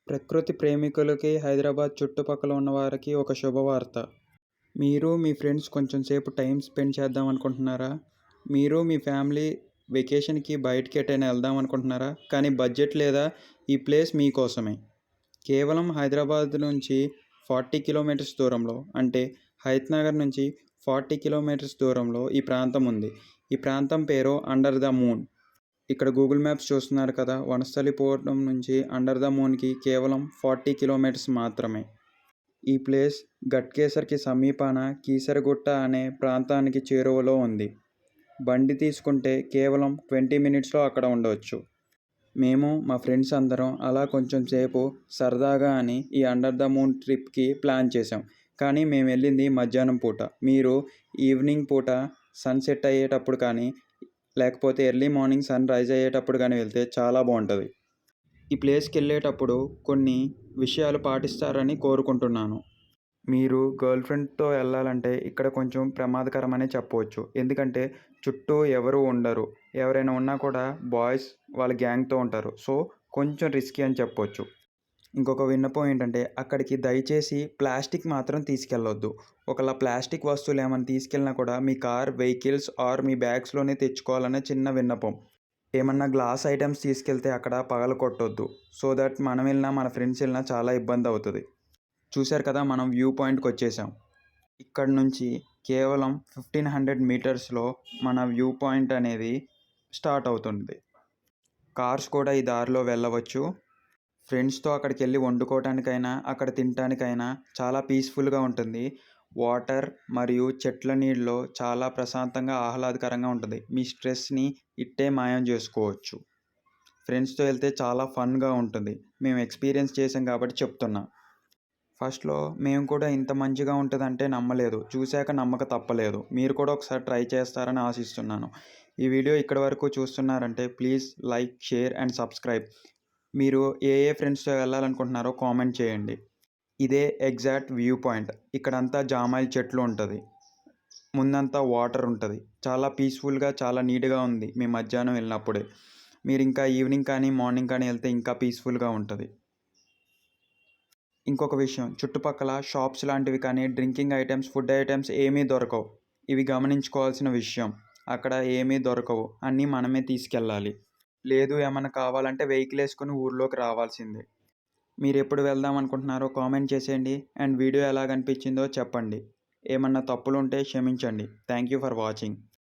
ప్రకృతి ప్రేమికులకి, హైదరాబాద్ చుట్టుపక్కల ఉన్నవారికి ఒక శుభవార్త. మీరు, మీ ఫ్రెండ్స్ కొంచెం సేపు టైం స్పెండ్ చేద్దాం అనుకుంటున్నారా? మీరు, మీ ఫ్యామిలీ వెకేషన్‌కి బయటికి ఎటైనా వెళ్దాం అనుకుంటున్నారా? కానీ బడ్జెట్ లేదా? ఈ ప్లేస్ మీకోసమే. కేవలం హైదరాబాద్ నుంచి 40 కిలోమీటర్స్ దూరంలో, అంటే హయత్‌నగర్ నుంచి 40 కిలోమీటర్స్ దూరంలో ఈ ప్రాంతం ఉంది. ఈ ప్రాంతం పేరు అండర్ ద మూన్. ఇక్కడ గూగుల్ మ్యాప్స్ చూస్తున్నారు కదా! వనస్థలిపురం నుంచి అండర్ ద మూన్‌కి కేవలం 40 కిలోమీటర్స్ మాత్రమే. ఈ ప్లేస్ ఘట్కేసర్‌కి సమీపాన కీసరగుట్ట అనే ప్రాంతానికి చేరువలో ఉంది. బండి తీసుకుంటే కేవలం 20 మినిట్స్‌లో అక్కడ ఉండవచ్చు. మేము, మా ఫ్రెండ్స్ అందరం అలా కొంచెం సేపు సరదాగా అని ఈ అండర్ ద మూన్ ట్రిప్‌కి ప్లాన్ చేశాం. కానీ మేము వెళ్ళింది మధ్యాహ్నం పూట. మీరు ఈవినింగ్ పూట సన్‌సెట్ అయ్యేటప్పుడు కానీ, లేకపోతే ఎర్లీ మార్నింగ్ సన్ రైజ్ అయ్యేటప్పుడు కానీ వెళ్తే చాలా బాగుంటుంది. ఈ ప్లేస్‌కెళ్ళేటప్పుడు కొన్ని విషయాలు పాటిస్తారని కోరుకుంటున్నాను. మీరు గర్ల్ ఫ్రెండ్‌తో వెళ్ళాలంటే ఇక్కడ కొంచెం ప్రమాదకరమనే చెప్పవచ్చు. ఎందుకంటే చుట్టూ ఎవరు ఉండరు. ఎవరైనా ఉన్నా కూడా బాయ్స్ వాళ్ళ గ్యాంగ్‌తో ఉంటారు. సో, కొంచెం రిస్కీ అని చెప్పొచ్చు. ఇంకొక విన్నపం ఏంటంటే అక్కడికి దయచేసి ప్లాస్టిక్ మాత్రం తీసుకెళ్ళొద్దు. ఒకవేళ ప్లాస్టిక్ వస్తువులు ఏమైనా తీసుకెళ్ళినా కూడా మీ కార్, వెహికల్స్ ఆర్ మీ బ్యాగ్స్‌లోనే తెచ్చుకోవాలనే చిన్న విన్నపం. ఏమన్నా గ్లాస్ ఐటెమ్స్ తీసుకెళ్తే అక్కడ పగలగొట్టొద్దు. సో దట్ మనం వెళ్ళినా, మన ఫ్రెండ్స్ వెళ్ళినా చాలా ఇబ్బంది అవుతుంది. చూశారు కదా, మనం వ్యూ పాయింట్‌కి వచ్చేసాం. ఇక్కడ నుంచి కేవలం 1500 మీటర్స్‌లో మన వ్యూ పాయింట్ అనేది స్టార్ట్ అవుతుంది. కార్స్ కూడా ఈ దారిలో వెళ్ళవచ్చు. ఫ్రెండ్స్‌తో అక్కడికి వెళ్ళి వండుకోవటానికైనా, అక్కడ తినటానికైనా చాలా పీస్‌ఫుల్‌గా ఉంటుంది. వాటర్ మరియు చెట్ల నీడలో చాలా ప్రశాంతంగా, ఆహ్లాదకరంగా ఉంటుంది. మీ స్ట్రెస్‌ని ఇట్టే మాయం చేసుకోవచ్చు. ఫ్రెండ్స్‌తో వెళ్తే చాలా ఫన్‌గా ఉంటుంది. మేము ఎక్స్‌పీరియన్స్ చేసాం కాబట్టి చెప్తున్నా. ఫస్ట్‌లో మేము కూడా ఇంత మంచిగా ఉంటదంటే నమ్మలేదు. చూశాక నమ్మక తప్పలేదు. మీరు కూడా ఒకసారి ట్రై చేస్తారని ఆశిస్తున్నాను. ఈ వీడియో ఇక్కడి వరకు చూస్తున్నారంటే please like, share and subscribe. మీరు ఏ ఫ్రెండ్స్‌తో వెళ్ళాలనుకుంటున్నారో కామెంట్ చేయండి. ఇదే ఎగ్జాక్ట్ వ్యూ పాయింట్. ఇక్కడంతా జామాయిల చెట్లు ఉంటది. ముందంతా వాటర్ ఉంటది. చాలా పీస్‌ఫుల్‌గా, చాలా నీట్‌గా ఉంది మేము మధ్యాహ్నం వెళ్ళినప్పుడే. మీరు ఇంకా ఈవినింగ్ కానీ, మార్నింగ్ కానీ వెళ్తే ఇంకా పీస్‌ఫుల్‌గా ఉంటది. ఇంకొక విషయం, చుట్టుపక్కల షాప్స్ లాంటివి కానీ, డ్రింకింగ్ ఐటెమ్స్, ఫుడ్ ఐటెమ్స్ ఏమీ దొరకవు. ఇవి గమనించుకోవాల్సిన విషయం. అక్కడ ఏమీ దొరకవు. అన్నీ మనమే తీసుకెళ్ళాలి. లేదు ఏమన్నా కావాలంటే వెహికల్ వేసుకొని ఊర్లోకి రావాల్సిందే. మీరు ఎప్పుడు వెళ్దాం అనుకుంటున్నారో కామెంట్ చేసేయండి. అండ్ వీడియో ఎలాగనిపించిందో చెప్పండి. ఏమన్నా తప్పులుంటే క్షమించండి. Thank you for watching.